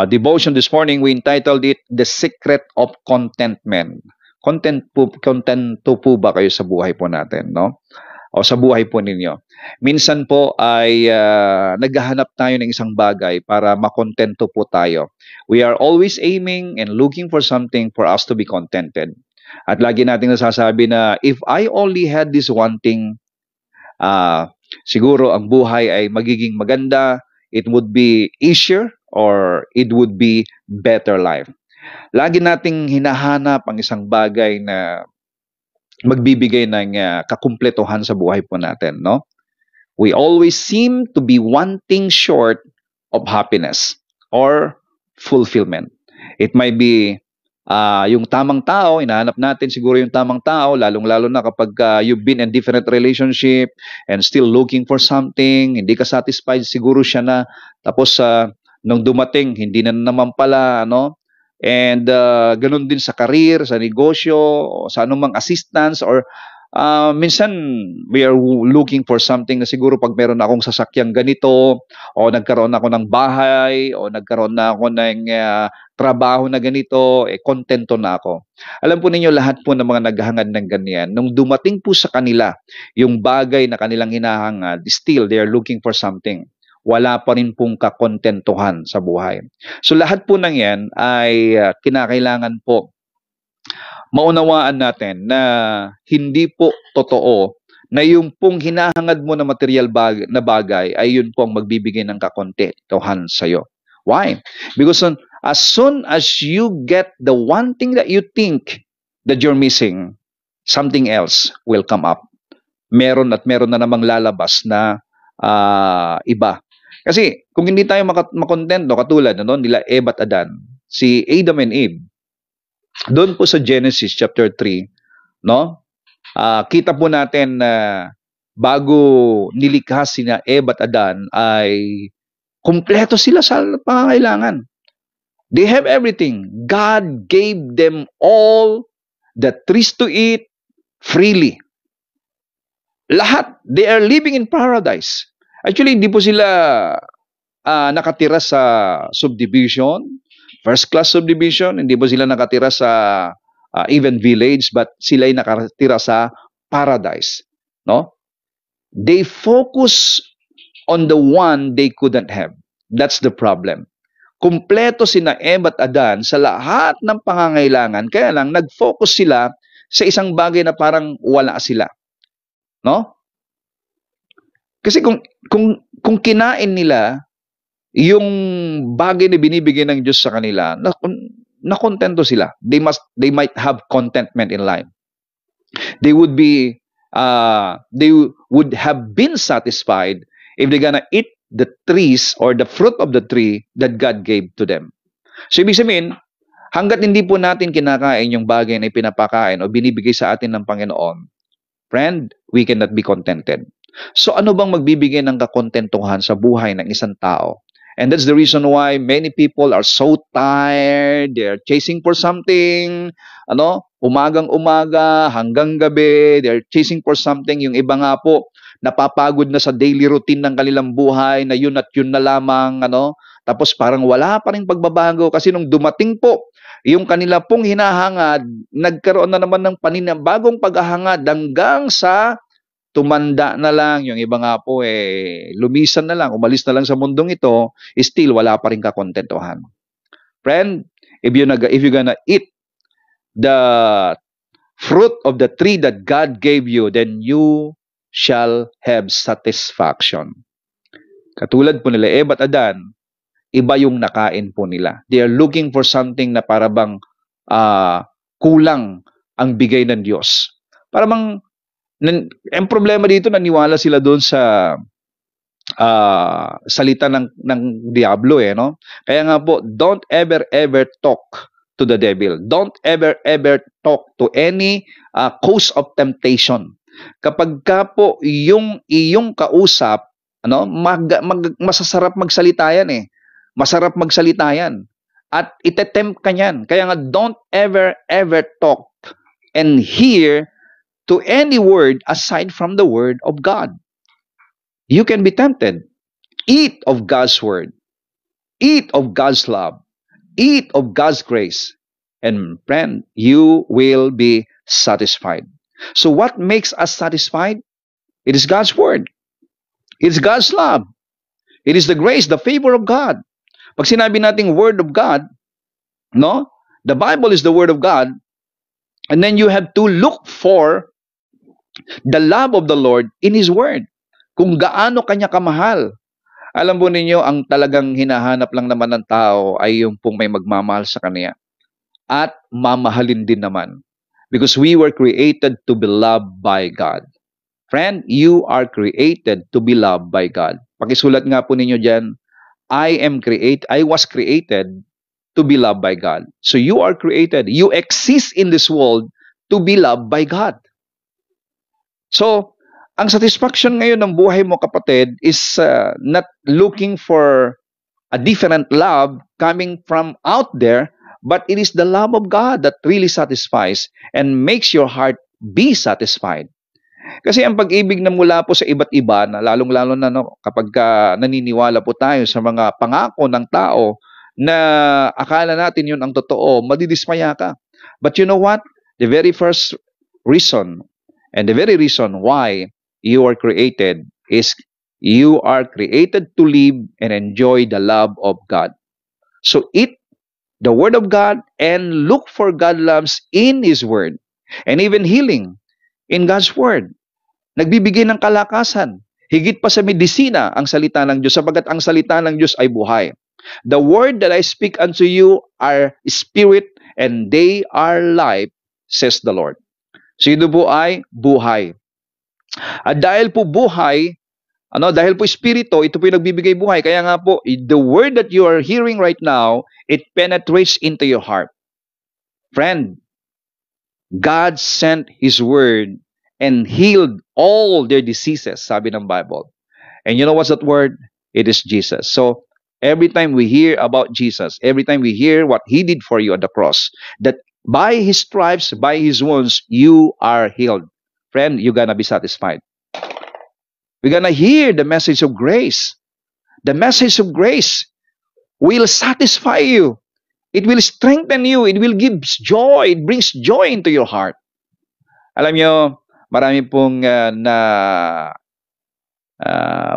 devotion this morning, we entitled it, The Secret of Contentment. Contento po ba kayo sa buhay po natin, no? O sa buhay po ninyo. Minsan po ay naghahanap tayo ng isang bagay para makontento po tayo. We are always aiming and looking for something for us to be contented. At lagi nating nasasabi na if I only had this one thing, siguro ang buhay ay magiging maganda, it would be easier, or it would be better life. Lagi nating hinahanap ang isang bagay na magbibigay ng kakumpletuhan sa buhay po natin, no? We always seem to be one thing short of happiness or fulfillment. It might be yung tamang tao, hinahanap natin siguro yung tamang tao, lalong-lalo na kapag you've been in different relationship and still looking for something, hindi ka satisfied, siguro siya na. Tapos nung dumating, hindi na naman pala, ano? And ganun din sa career, sa negosyo, sa anumang assistance, or minsan we are looking for something na siguro pag meron akong sasakyang ganito, o nagkaroon ako ng bahay, o nagkaroon na ako ng trabaho na ganito, kontento na ako. Alam po ninyo, lahat po ng mga naghahangad ng ganyan, nung dumating po sa kanila yung bagay na kanilang hinahangad, still they are looking for something. Wala pa rin pong kakontentuhan sa buhay. So lahat po ng yan ay kinakailangan po maunawaan natin na hindi po totoo na yung pong hinahangad mo na material na bagay ay yun po ang magbibigay ng kakontentuhan sa'yo. Why? Because as soon as you get the one thing that you think that you're missing, something else will come up. Meron at meron na namang lalabas na iba. Kasi kung hindi tayo makontento, katulad nila Eve at Adan, si Adam and Eve, doon po sa Genesis chapter 3, no? Kita po natin na bago nilikha sina Eve at Adan ay kumpleto sila sa pangangailangan. They have everything. God gave them all the trees to eat freely. Lahat. They are living in paradise. Actually, hindi po sila nakatira sa subdivision, first class subdivision, hindi po sila nakatira sa even village, but sila ay nakatira sa paradise, no? They focus on the one they couldn't have. That's the problem. Kumpleto sina Eve at Adan sa lahat ng pangangailangan, kaya lang nag-focus sila sa isang bagay na parang wala sila, no? Kasi kung kinain nila yung bagay na binibigay ng Diyos sa kanila, nakontento sila. They might have contentment in life. They would have been satisfied if they're gonna eat the trees or the fruit of the tree that God gave to them. So ibig sabihin, hanggat hindi po natin kinakain yung bagay na pinapakain o binibigay sa atin ng Panginoon, friend, we cannot be contented. So ano bang magbibigay ng kakontentuhan sa buhay ng isang tao? And that's the reason why many people are so tired, they're chasing for something, umagang-umaga hanggang gabi, they're chasing for something. Yung iba nga po, napapagod na sa daily routine ng kanilang buhay, na yun at yun na lamang, tapos parang wala pa ring pagbabago kasi nung dumating po yung kanila pong hinahangad, nagkaroon na naman ng paninabagong paghahangad hanggang sa tumanda na lang. Yung iba nga po lumisan na lang, umalis na lang sa mundong ito, still wala pa rin kakontentuhan. Friend, if you're gonna eat the fruit of the tree that God gave you, then you shall have satisfaction. Katulad po nila Eve at Adan, iba yung nakain po nila. They are looking for something na para bang kulang ang bigay ng Diyos. Para bang ang problema dito, naniwala sila doon sa salita ng Diablo, no? Kaya nga po, don't ever talk to the devil. Don't ever talk to any cause of temptation. Kapag ka po yung iyong kausap, masasarap magsalita yan Masarap magsalita yan. At itetempt ka yan. Kaya nga, don't ever talk and hear to any word aside from the word of God. You can be tempted. Eat of God's word. Eat of God's love. Eat of God's grace. And friend, you will be satisfied. So what makes us satisfied? It is God's word. It is God's love. It is the grace, the favor of God. Pag sinabi nating word of God, no? The Bible is the word of God. And then you have to look for the love of the Lord in His word. Kung gaano kanya kamahal. Alam po ninyo, ang talagang hinahanap lang naman ng tao ay yung pong may magmamahal sa kanya. At mamahalin din naman. Because we were created to be loved by God. Friend, you are created to be loved by God. Pakisulat nga po ninyo dyan, I was created to be loved by God. So you are created. You exist in this world to be loved by God. So, ang satisfaction ngayon ng buhay mo, kapatid, is not looking for a different love coming from out there, but it is the love of God that really satisfies and makes your heart be satisfied. Kasi ang pag-ibig na mula po sa iba't iba, na lalong-lalo na kapag naniniwala po tayo sa mga pangako ng tao na akala natin yun ang totoo, madidismaya ka. But you know what? The very first reason and the very reason why you are created is you are created to live and enjoy the love of God. So eat the Word of God and look for God's loves in His Word. And even healing in God's Word. Nagbibigay ng kalakasan. Higit pa sa medisina ang salita ng Diyos, sapagat ang salita ng Diyos ay buhay. The word that I speak unto you are spirit and they are life, says the Lord. So ito po ay buhay. At dahil po buhay, dahil po espiritu, ito po yung nagbibigay buhay. Kaya nga po, the word that you are hearing right now, it penetrates into your heart. Friend, God sent His word and healed all their diseases, sabi ng Bible. And you know what's that word? It is Jesus. So, every time we hear about Jesus, every time we hear what He did for you at the cross, that by His stripes, by His wounds, you are healed. Friend, you're gonna be satisfied. We're gonna hear the message of grace. The message of grace will satisfy you. It will strengthen you. It will give joy. It brings joy into your heart. Alam nyo, marami pong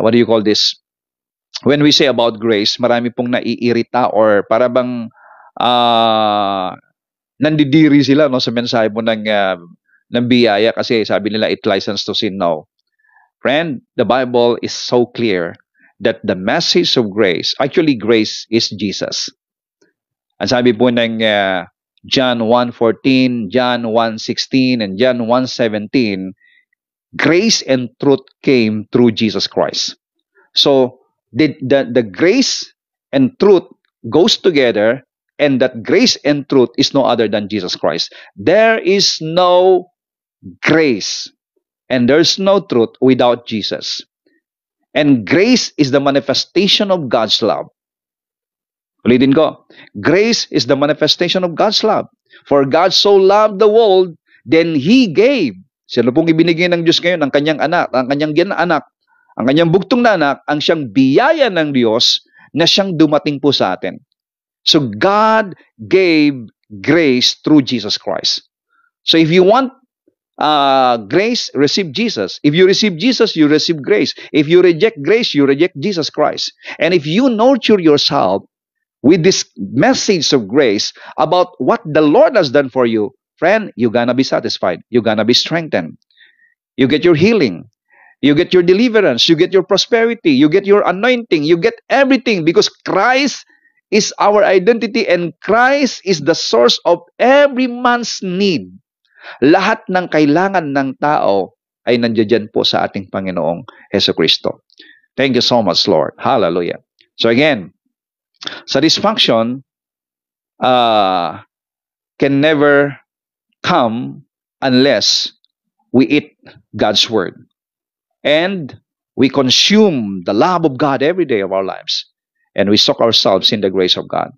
what do you call this? When we say about grace, marami pong naiirita or para bang nandidiri sila sa mensahe mo ng biyaya kasi sabi nila it license to sin. No. Friend, the Bible is so clear that the message of grace, actually grace is Jesus. Ang sabi po ng John 1:14, John 1:16, and John 1:17, grace and truth came through Jesus Christ. So, the grace and truth goes together, and that grace and truth is no other than Jesus Christ. There is no grace and there's no truth without Jesus. And grace is the manifestation of God's love. Ulitin ko, grace is the manifestation of God's love. For God so loved the world, then He gave. Sino pong ibinigay ng Diyos ngayon ang kanyang anak, ang kanyang ginaanak, ang kanyang bugtong na anak, ang siyang biyaya ng Diyos na siyang dumating po sa atin. So God gave grace through Jesus Christ. So if you want grace, receive Jesus. If you receive Jesus, you receive grace. If you reject grace, you reject Jesus Christ. And if you nurture yourself with this message of grace about what the Lord has done for you, friend, you're gonna be satisfied. You're gonna be strengthened. You get your healing. You get your deliverance. You get your prosperity. You get your anointing. You get everything because Christ is our identity and Christ is the source of every man's need. Lahat ng kailangan ng tao ay nandiyan po sa ating Panginoong Hesukristo. Thank you so much, Lord. Hallelujah. So again, satisfaction can never come unless we eat God's Word. And we consume the love of God every day of our lives. And we soak ourselves in the grace of God.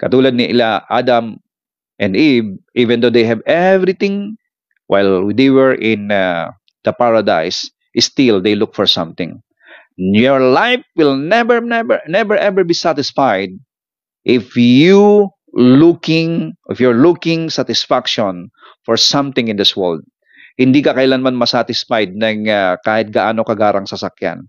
Katulad ni Adam and Eve, even though they have everything, while they were in the paradise, still they look for something. Your life will never ever be satisfied if you're looking satisfaction for something in this world. Hindi ka kailanman masatisfied ng kahit gaano kagarang sasakyan.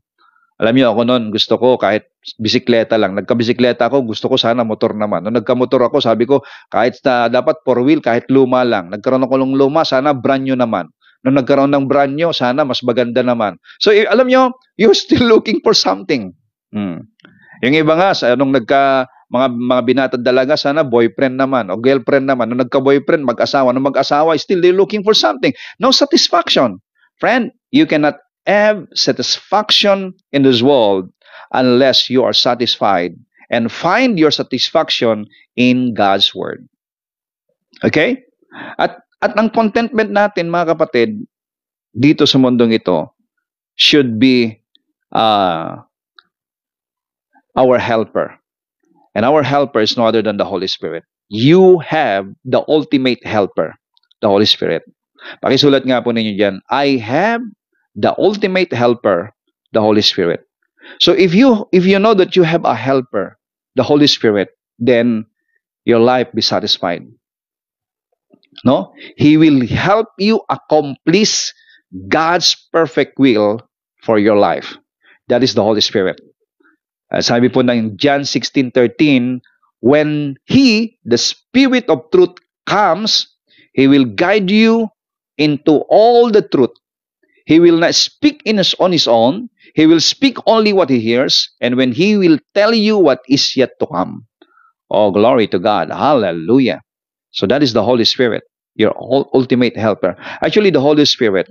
Alam niyo ako noon, gusto ko kahit bisikleta lang. Nagka-bisikleta ako, gusto ko sana motor naman. Nung nagka-motor ako, sabi ko kahit dapat four wheel, kahit luma lang. Nagkaroon ako ng luma, sana brand new naman. Nung nagkaroon ng brand new, sana mas maganda naman. So alam niyo, you're still looking for something. Yung iba nga, nung mga binatad dalaga, sana boyfriend naman o girlfriend naman. Nung nagka-boyfriend, mag-asawa. Nung mag-asawa, still they're looking for something. No satisfaction. Friend, you cannot have satisfaction in this world unless you are satisfied and find your satisfaction in God's Word. Okay? At ang contentment natin, mga kapatid, dito sa mundong ito, should be our helper. And our helper is no other than the Holy Spirit. You have the ultimate helper, the Holy Spirit. Pakisulat nga po ninyo dyan, I have the ultimate helper, the Holy Spirit. So if you know that you have a helper, the Holy Spirit, then your life be satisfied. No? He will help you accomplish God's perfect will for your life. That is the Holy Spirit. Sabi po ng John 16:13, when He, the Spirit of truth, comes, He will guide you into all the truth. He will not speak on His own. He will speak only what He hears, and when He will tell you what is yet to come. Oh, glory to God. Hallelujah. So that is the Holy Spirit, your ultimate helper. Actually, the Holy Spirit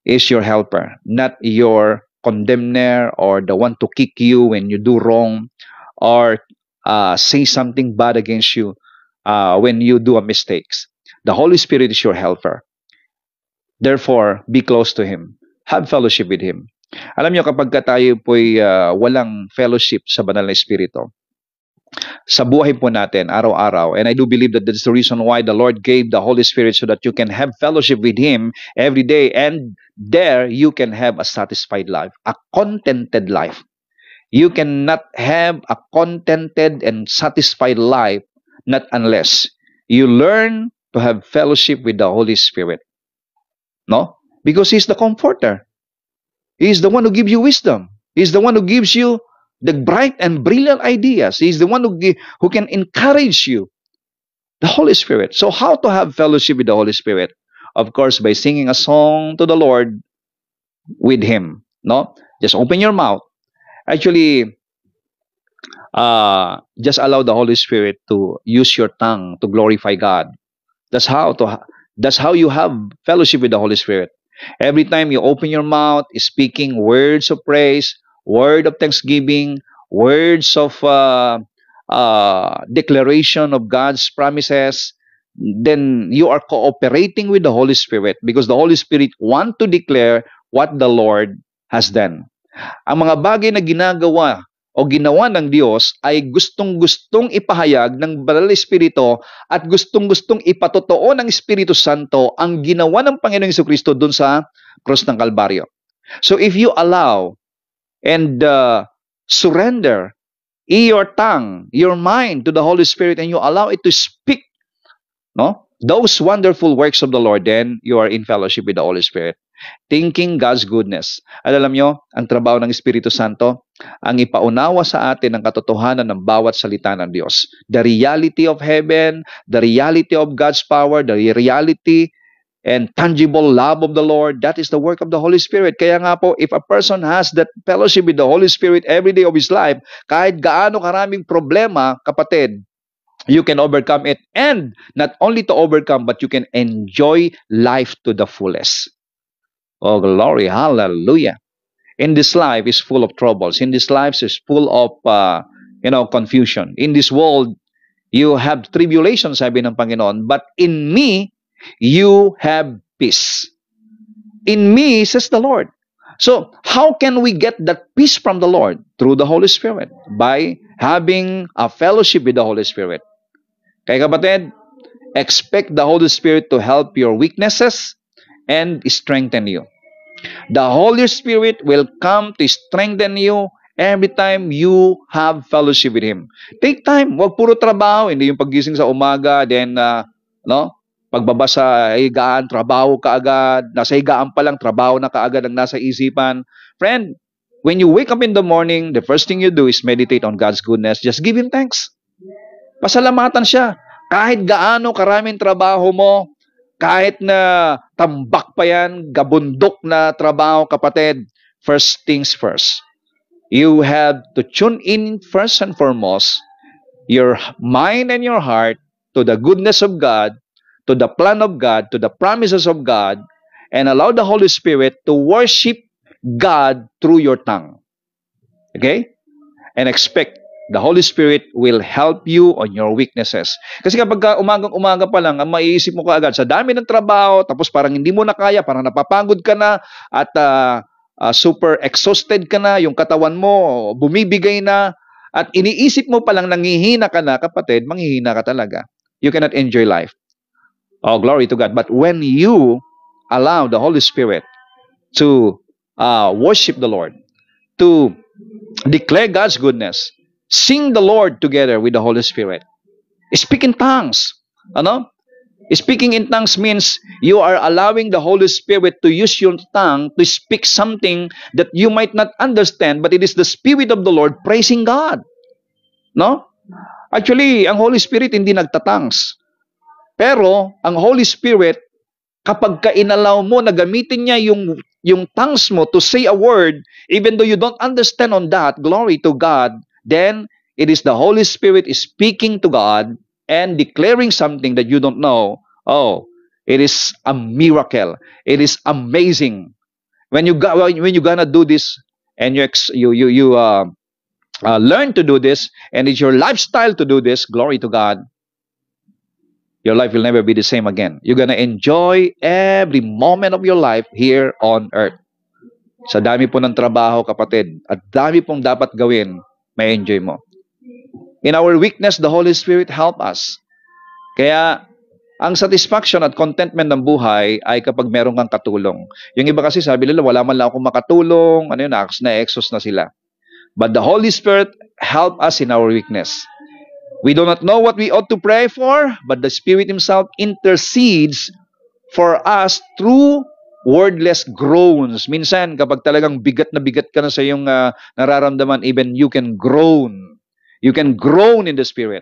is your helper, not your condemner or the one to kick you when you do wrong or say something bad against you when you do a mistakes. The Holy Spirit is your helper. Therefore, be close to Him. Have fellowship with Him. Alam niyo, kapag tayo po'y walang fellowship sa banal na Espiritu, sa buhay po natin, araw-araw, and I do believe that that's the reason why the Lord gave the Holy Spirit so that you can have fellowship with Him every day, and there you can have a satisfied life, a contented life. You cannot have a contented and satisfied life not unless you learn to have fellowship with the Holy Spirit. No? Because He's the comforter. He's the one who gives you wisdom. He's the one who gives you the bright and brilliant ideas. He's the one who can encourage you. The Holy Spirit. So how to have fellowship with the Holy Spirit? Of course, by singing a song to the Lord with Him. No? Just open your mouth. Actually, just allow the Holy Spirit to use your tongue to glorify God. That's how you have fellowship with the Holy Spirit. Every time you open your mouth, speaking words of praise, word of thanksgiving, words of declaration of God's promises, then you are cooperating with the Holy Spirit because the Holy Spirit want to declare what the Lord has done. Ang mga bagay na ginagawa o ginawa ng Diyos ay gustong-gustong ipahayag ng Banal na Espiritu at gustong-gustong ipatotoo ng Espiritu Santo ang ginawa ng Panginoong Jesucristo dun sa cross ng Kalbaryo. So if you allow and surrender your tongue, your mind to the Holy Spirit, and you allow it to speak, no, those wonderful works of the Lord, then you are in fellowship with the Holy Spirit, thinking God's goodness. At alam nyo, ang trabaho ng Espiritu Santo, ang ipaunawa sa atin ang katotohanan ng bawat salita ng Diyos. The reality of heaven, the reality of God's power, the reality and tangible love of the Lord, that is the work of the Holy Spirit. Kaya nga po, if a person has that fellowship with the Holy Spirit every day of his life, kahit gaano karaming problema, kapatid, you can overcome it. And not only to overcome, but you can enjoy life to the fullest. Oh, glory, hallelujah. In this life is full of troubles. In this life is full of, confusion. In this world, you have tribulation, sabi ng Panginoon. But in me, you have peace. In me, says the Lord. So, how can we get that peace from the Lord? Through the Holy Spirit. By having a fellowship with the Holy Spirit. Kaya kapatid, expect the Holy Spirit to help your weaknesses and strengthen you. The Holy Spirit will come to strengthen you every time you have fellowship with Him. Take time. Huwag puro trabaho. Hindi yung paggising sa umaga, then, no? Pagbaba sa higaan, trabaho ka agad. Nasa higaan pa lang, trabaho na kaagad ang nasa isipan. Friend, when you wake up in the morning, the first thing you do is meditate on God's goodness. Just give Him thanks. Pasalamatan siya. Kahit gaano karaming trabaho mo, kahit na tambak pa yan, gabundok na trabaho, kapatid, first things first. You have to tune in first and foremost your mind and your heart to the goodness of God, to the plan of God, to the promises of God, and allow the Holy Spirit to worship God through your tongue. Okay? And expect the Holy Spirit will help you on your weaknesses. Kasi kapag umagang-umaga pa lang, ang maiisip mo kaagad, sa dami ng trabaho, tapos parang hindi mo na kaya, parang napapagod ka na, at super exhausted ka na, yung katawan mo, bumibigay na, at iniisip mo palang nanghihina ka na, kapatid, manghihina ka talaga. You cannot enjoy life. Oh, glory to God. But when you allow the Holy Spirit to worship the Lord, to declare God's goodness, sing the Lord together with the Holy Spirit. Speak in tongues. Ano? Speaking in tongues means you are allowing the Holy Spirit to use your tongue to speak something that you might not understand, but it is the Spirit of the Lord praising God. No? Actually, ang Holy Spirit hindi nagtatangs. Pero, ang Holy Spirit, kapag ka-inalaw mo na gamitin niya yung tongues mo to say a word, even though you don't understand on that, glory to God, then it is the Holy Spirit speaking to God and declaring something that you don't know. Oh, it is a miracle. It is amazing. When you gonna do this and you learn to do this, and it's your lifestyle to do this, glory to God, your life will never be the same again. You're gonna enjoy every moment of your life here on earth. Sa dami po ng trabaho, kapatid, at dami pong dapat gawin, may enjoy mo. In our weakness, the Holy Spirit help us. Kaya, ang satisfaction at contentment ng buhay ay kapag meron kang katulong. Yung iba kasi sabi nila, wala man lang akong makatulong, na-exhaust na sila. But the Holy Spirit help us in our weakness. We do not know what we ought to pray for, but the Spirit Himself intercedes for us through wordless groans. Minsan, kapag talagang bigat ka na sa iyong nararamdaman, even you can groan. You can groan in the Spirit.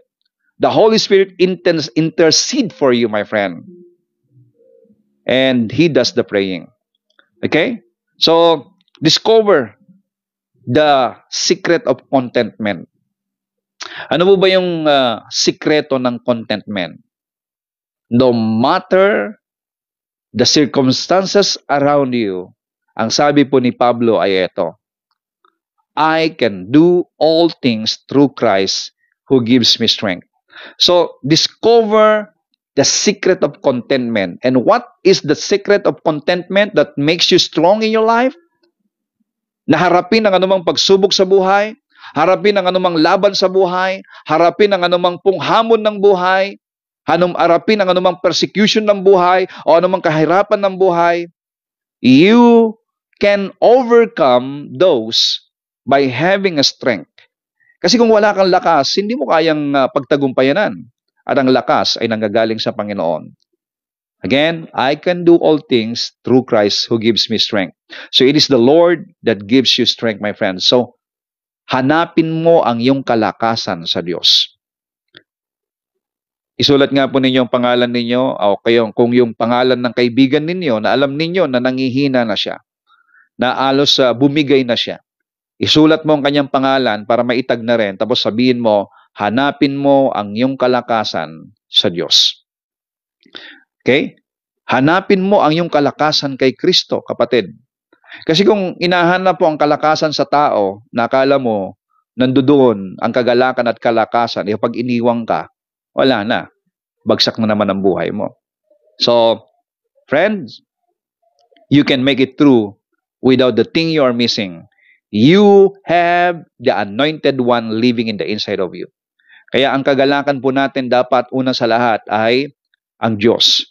The Holy Spirit intercede for you, my friend. And He does the praying. Okay? So, discover the secret of contentment. Ano po ba yung sikreto ng contentment? No matter the circumstances around you, ang sabi po ni Pablo ay ito, I can do all things through Christ who gives me strength. So, discover the secret of contentment. And what is the secret of contentment that makes you strong in your life? Naharapin ang anumang pagsubok sa buhay, harapin ang anumang laban sa buhay, harapin ang anumang hamon ng buhay, harapin ang anumang persecution ng buhay, o anumang kahirapan ng buhay, you can overcome those by having a strength. Kasi kung wala kang lakas, hindi mo kayang pagtagumpayanan. At ang lakas ay nanggagaling sa Panginoon. Again, I can do all things through Christ who gives me strength. So it is the Lord that gives you strength, my friends. So, hanapin mo ang iyong kalakasan sa Diyos. Isulat nga po ninyo ang pangalan ninyo, o kung yung pangalan ng kaibigan ninyo, na alam ninyo na nangihina na siya, na alos bumigay na siya. Isulat mo ang kanyang pangalan para maitag na rin, tapos sabihin mo, hanapin mo ang iyong kalakasan sa Diyos. Okay? Hanapin mo ang iyong kalakasan kay Kristo, kapatid. Kasi kung inahanap po ang kalakasan sa tao, nakala mo, nandoon ang kagalakan at kalakasan, pag iniwang ka, wala na. Bagsak na naman ang buhay mo. So, friends, you can make it through without the thing you are missing. You have the anointed one living in the inside of you. Kaya ang kagalakan po natin dapat una sa lahat ay ang Diyos.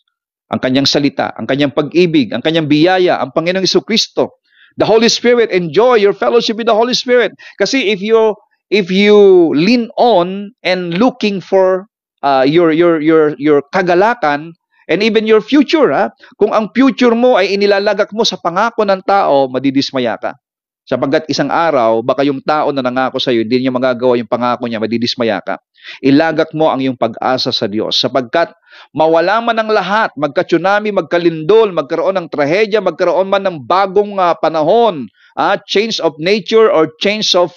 ang kanyang salita, ang kanyang pag-ibig, ang kanyang biyaya, ang Panginoong Jesucristo. The Holy Spirit, enjoy your fellowship with the Holy Spirit. Kasi if you lean on and looking for your kagalakan and even your future, kung ang future mo ay inilalagak mo sa pangako ng tao, madidismaya ka. Sapagkat isang araw, baka yung tao na nangako sa iyo, hindi niya magagawa yung pangako niya, madidismaya ka. Ilagak mo ang iyong pag-asa sa Diyos. Sapagkat mawala man ang lahat, magka-tsunami, magkalindol, magkaroon ng trahedya, magkaroon man ng bagong panahon, change of nature or change of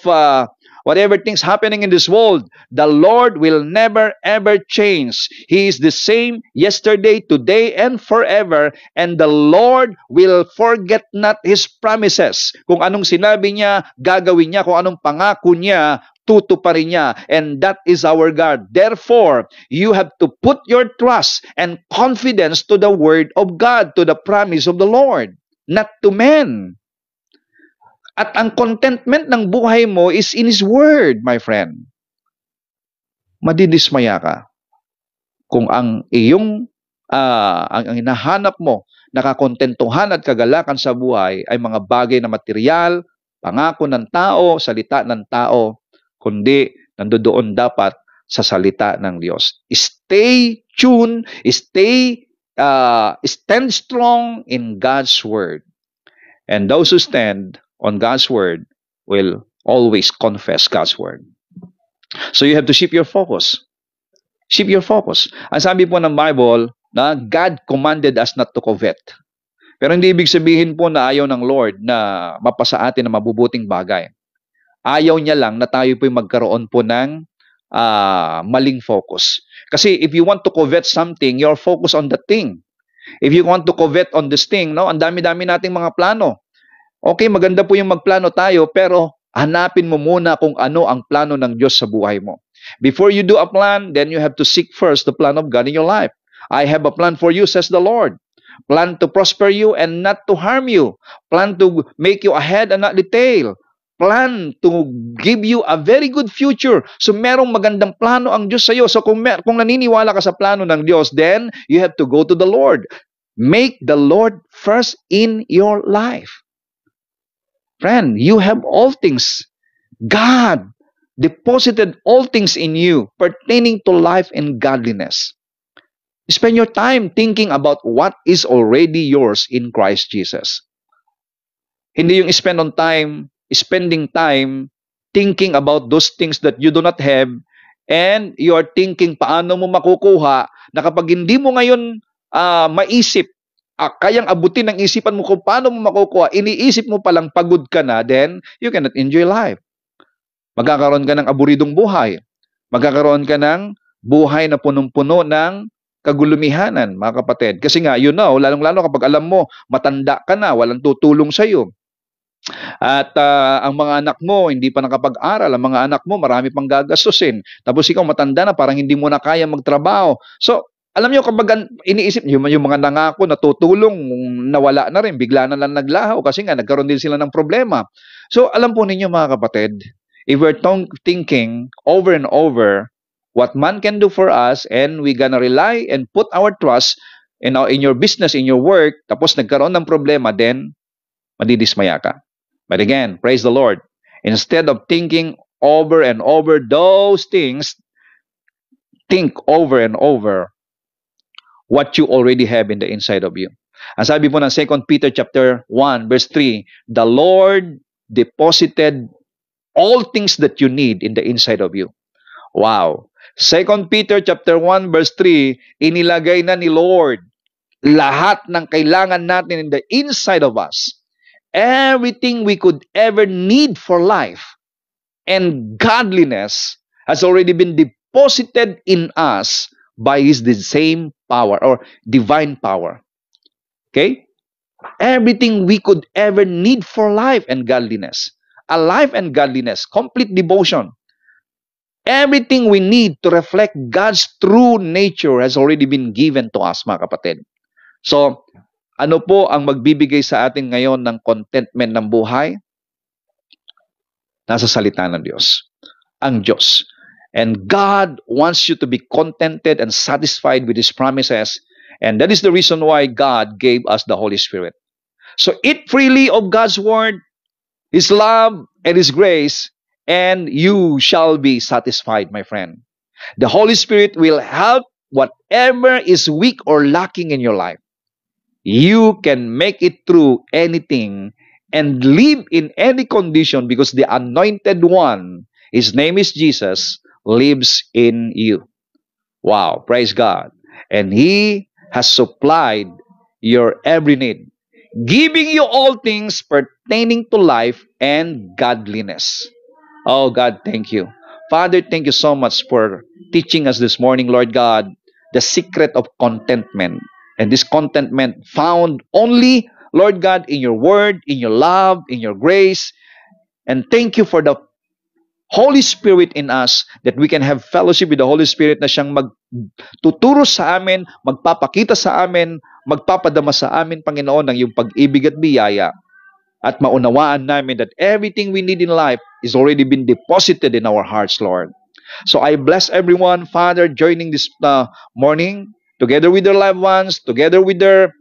whatever things happening in this world, the Lord will never ever change. He is the same yesterday, today, and forever. And the Lord will forget not His promises. Kung anong sinabi niya, gagawin niya. Kung anong pangako niya, tutuparin niya. And that is our God. Therefore, you have to put your trust and confidence to the word of God, to the promise of the Lord, not to men. At ang contentment ng buhay mo is in His Word, my friend. Madidismaya ka kung ang iyong ang hinahanap mo, nakakontentuhan at kagalakan sa buhay ay mga bagay na material, pangako ng tao, salita ng tao, kundi nandoon dapat sa salita ng Diyos. Stay tuned, stand strong in God's Word. And those who stand on God's Word will always confess God's Word. So you have to shift your focus. Shift your focus. Ang sabi po ng Bible, na God commanded us not to covet. Pero hindi ibig sabihin po na ayaw ng Lord na mapasa atin ng mabubuting bagay. Ayaw niya lang na tayo po magkaroon po ng maling focus. Kasi if you want to covet something, you're focused on the thing. If you want to covet on this thing, no, ang dami-dami nating mga plano. Okay, maganda po yung magplano tayo, pero hanapin mo muna kung ano ang plano ng Diyos sa buhay mo. Before you do a plan, then you have to seek first the plan of God in your life. I have a plan for you, says the Lord. Plan to prosper you and not to harm you. Plan to make you ahead and not the tail. Plan to give you a very good future. So merong magandang plano ang Diyos sa iyo. So kung naniniwala ka sa plano ng Diyos, then you have to go to the Lord. Make the Lord first in your life. Friend, you have all things. God deposited all things in you pertaining to life and godliness. Spend your time thinking about what is already yours in Christ Jesus. Hindi yung spending time thinking about those things that you do not have, and you are thinking paano mo makukuha na kapag hindi mo ngayon maisip, kayang abutin ng isipan mo kung paano mo makukuha, iniisip mo palang pagod ka na, then you cannot enjoy life. Magkakaroon ka ng aburidong buhay. Magkakaroon ka ng buhay na punong-puno ng kagulumihanan, mga kapatid. Kasi nga, you know, lalong-lalo kapag alam mo, matanda ka na, walang tutulong sa iyo. At ang mga anak mo, hindi pa nakapag-aral. Ang mga anak mo, marami pang gagastusin. Tapos ikaw matanda na, parang hindi mo na kaya magtrabaho. So, alam niyo, kapag iniisip niyo, yung mga nangako na tutulong, nawala na rin, bigla na lang naglaho kasi nga nagkaroon din sila ng problema. So, alam po ninyo mga kapatid, if we're thinking over and over what man can do for us, and we gonna rely and put our trust in your business, in your work, tapos nagkaroon ng problema, then madidismaya ka. But again, praise the Lord. Instead of thinking over and over those things, think over and over what you already have in the inside of you. Ang sabi po ng 2 Peter chapter 1 verse 3, the Lord deposited all things that you need in the inside of you. Wow. 2 Peter chapter 1 verse 3, inilagay na ni Lord lahat ng kailangan natin in the inside of us. Everything we could ever need for life and godliness has already been deposited in us by the same power or divine power. Okay? Everything we could ever need for life and godliness. A life and godliness, complete devotion. Everything we need to reflect God's true nature has already been given to us, mga kapatid. So, ano po ang magbibigay sa atin ngayon ng contentment ng buhay? Nasa salita ng Diyos. Ang Diyos. And God wants you to be contented and satisfied with His promises And that is the reason why God gave us the Holy Spirit. So eat freely of God's word, His love, and His grace, and you shall be satisfied, my friend. The Holy Spirit will help whatever is weak or lacking in your life. You can make it through anything and live in any condition because the anointed one, his name is Jesus, lives in you. Wow, praise God. And he has supplied your every need, giving you all things pertaining to life and godliness. Oh God, thank you. Father, thank you so much for teaching us this morning, Lord God, the secret of contentment. And this contentment found only, Lord God, in your word, in your love, in your grace. And thank you for the Holy Spirit in us that we can have fellowship with the Holy Spirit na siyang magtuturo sa amin, magpapakita sa amin, magpapadama sa amin, Panginoon, ng iyong pag-ibig at biyaya. At maunawaan namin that everything we need in life is already been deposited in our hearts, Lord. So I bless everyone, Father, joining this morning, together with their loved ones, together with their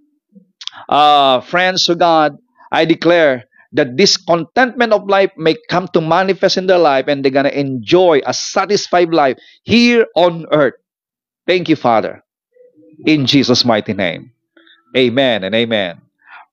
friends to God. I declare that this contentment of life may come to manifest in their life and they're going to enjoy a satisfied life here on earth. Thank you, Father. In Jesus' mighty name. Amen and amen.